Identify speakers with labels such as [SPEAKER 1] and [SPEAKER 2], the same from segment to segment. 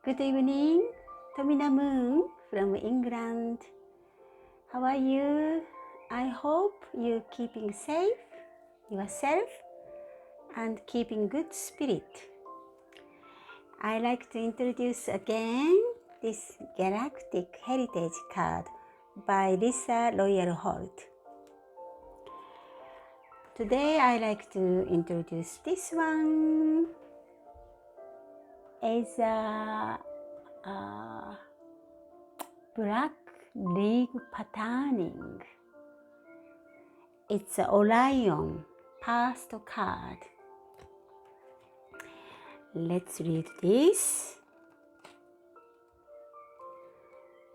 [SPEAKER 1] Good evening, Tomina Moon from England. How are you? I hope you're keeping safe yourself and keeping good spirit. I like to introduce again this Galactic Heritage card by Lisa Royal Holt. Today I like to introduce this one as a Black League patterning. It's Orion past card. Let's read this.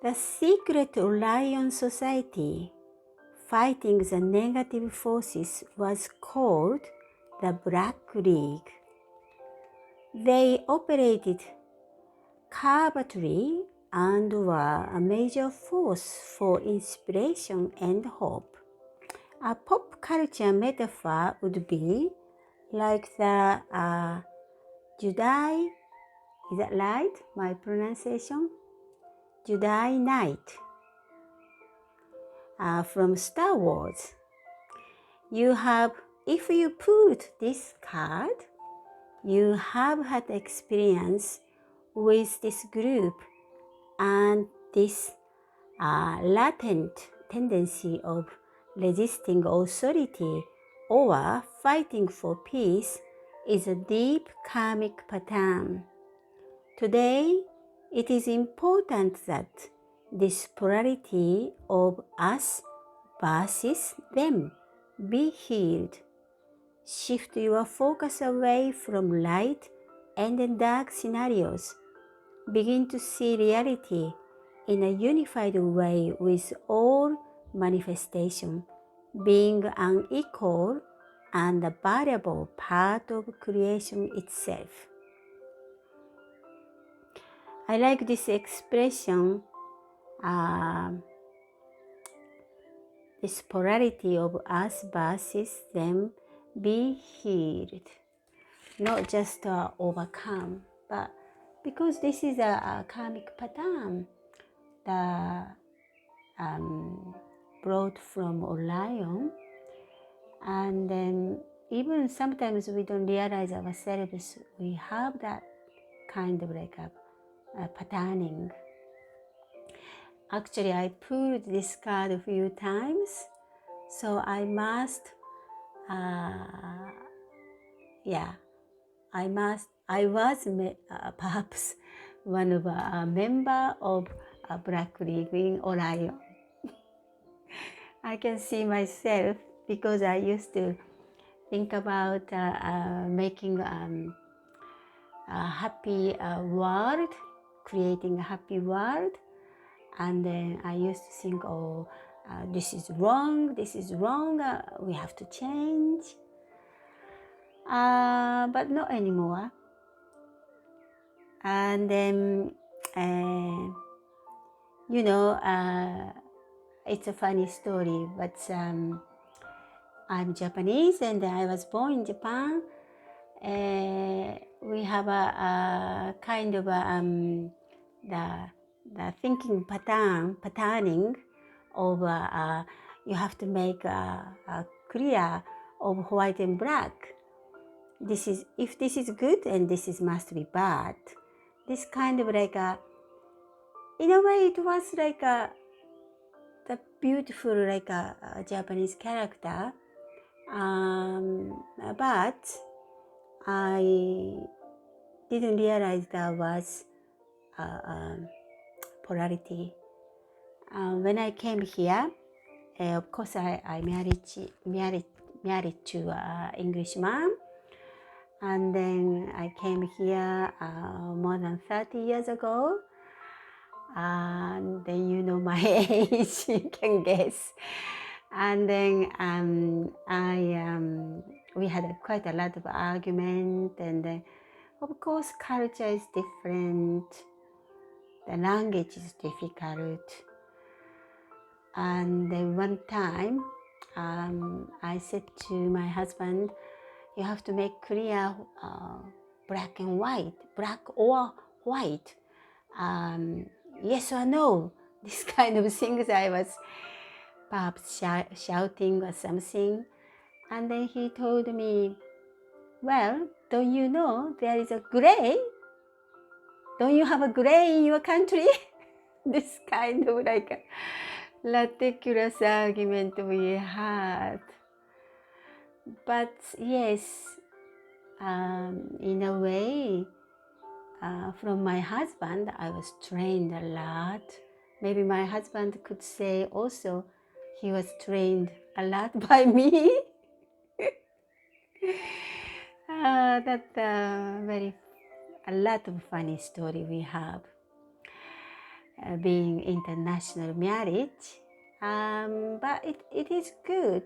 [SPEAKER 1] The secret Orion Society fighting the negative forces was called the Black League. They operated covertly and were a major force for inspiration and hope. A pop culture metaphor would be like the Jedi, is that right, my pronunciation? Jedi Knight from Star Wars. If you put this card, you have had experience with this group and this latent tendency of resisting authority or fighting for peace is a deep karmic pattern. Today, it is important that this polarity of us versus them be healed. Shift your focus away from light and dark scenarios. Begin to see reality in a unified way with all manifestation being an equal and a valuable part of creation itself. I like this expression, this polarity of us versus them be healed. Not just overcome, but because this is a karmic pattern that brought from Orion, and then even sometimes we don't realize ourselves we have that kind of like a patterning. Actually, I pulled this card a few times, so I was perhaps one of a member of a Black League in Orion. I can see myself because I used to think about making a happy world, creating a happy world. And then I used to think, this is wrong, we have to change. But not anymore. And then, it's a funny story, but I'm Japanese and I was born in Japan. We have a kind of the thinking patterning of you have to make a clear of white and black. If this is good and must be bad. This kind of like in a way it was like the beautiful like a Japanese character, but I didn't realize there was polarity. When I came here, of course I married to an Englishman, and then I came here more than 30 years ago. And then my age, you can guess. And then we had quite a lot of argument, and then of course culture is different, the language is difficult. And then one time I said to my husband, you have to make clear black and white, black or white. yes or no. This kind of things I was perhaps shouting or something. And then he told me, well, don't you know there is a gray? Don't you have a gray in your country? This kind of like a ridiculous argument we had. But yes, in a way, from my husband, I was trained a lot. Maybe my husband could say also he was trained a lot by me. That's a lot of funny story we have. Being international marriage, but it is good.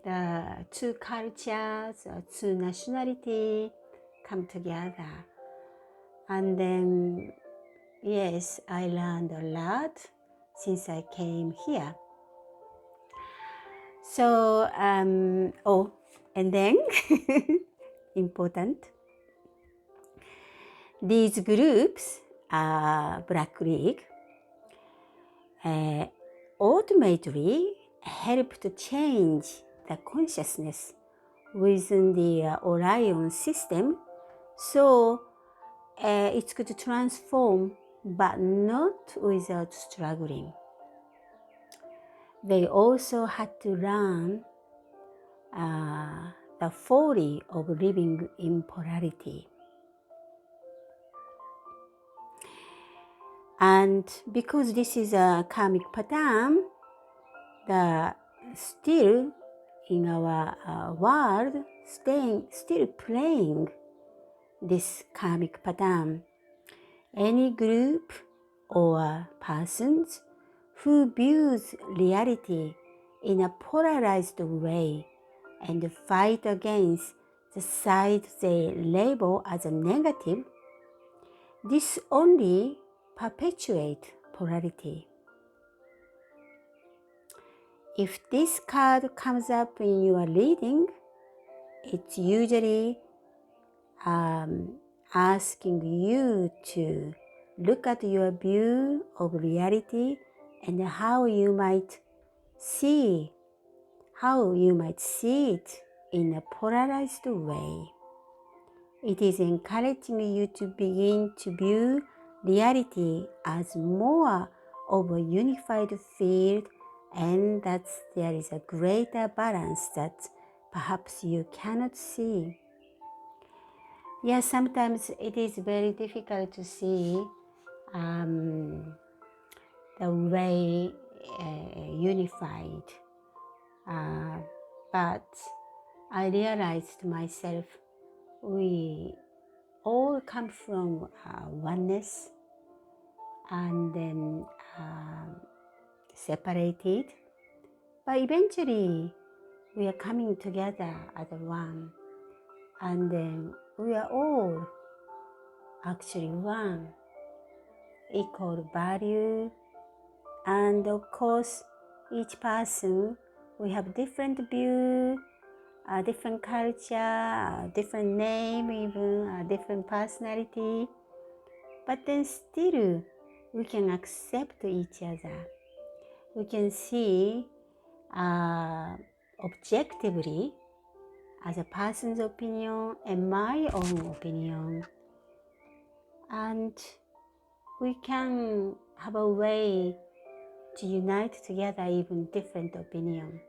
[SPEAKER 1] The two cultures, two nationality come together, and then yes, I learned a lot since I came here. So and then important, these groups, Black League, ultimately help to change the consciousness within the Orion system, so it could transform, but not without struggling. They also had to learn the folly of living in polarity. And because this is a karmic pattern, still in our world, still playing this karmic pattern. Any group or persons who views reality in a polarized way and fight against the side they label as a negative, this only perpetuates polarity. If this card comes up in your reading, it's usually asking you to look at your view of reality and how you might see it in a polarized way. It is encouraging you to begin to view reality as more of a unified field, and that there is a greater balance that perhaps you cannot see. Yes, sometimes it is very difficult to see the way unified, but I realized myself, we all come from oneness, and then separated, but eventually we are coming together as one, and then we are all actually one, equal value. And of course, each person, we have different view, different culture, different name, even different personality, but then still we can accept each other. We can see objectively as a person's opinion and my own opinion, and we can have a way to unite together even different opinion.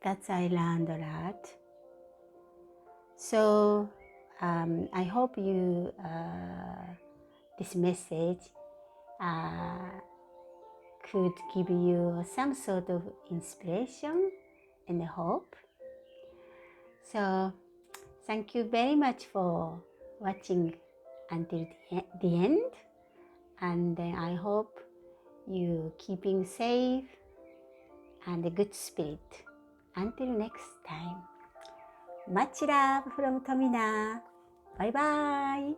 [SPEAKER 1] That's I learned a lot. So I hope you this message could give you some sort of inspiration and hope. So thank you very much for watching until the end, and I hope you keeping safe and a good spirit. Until next time. Much love from Tomina. Bye bye.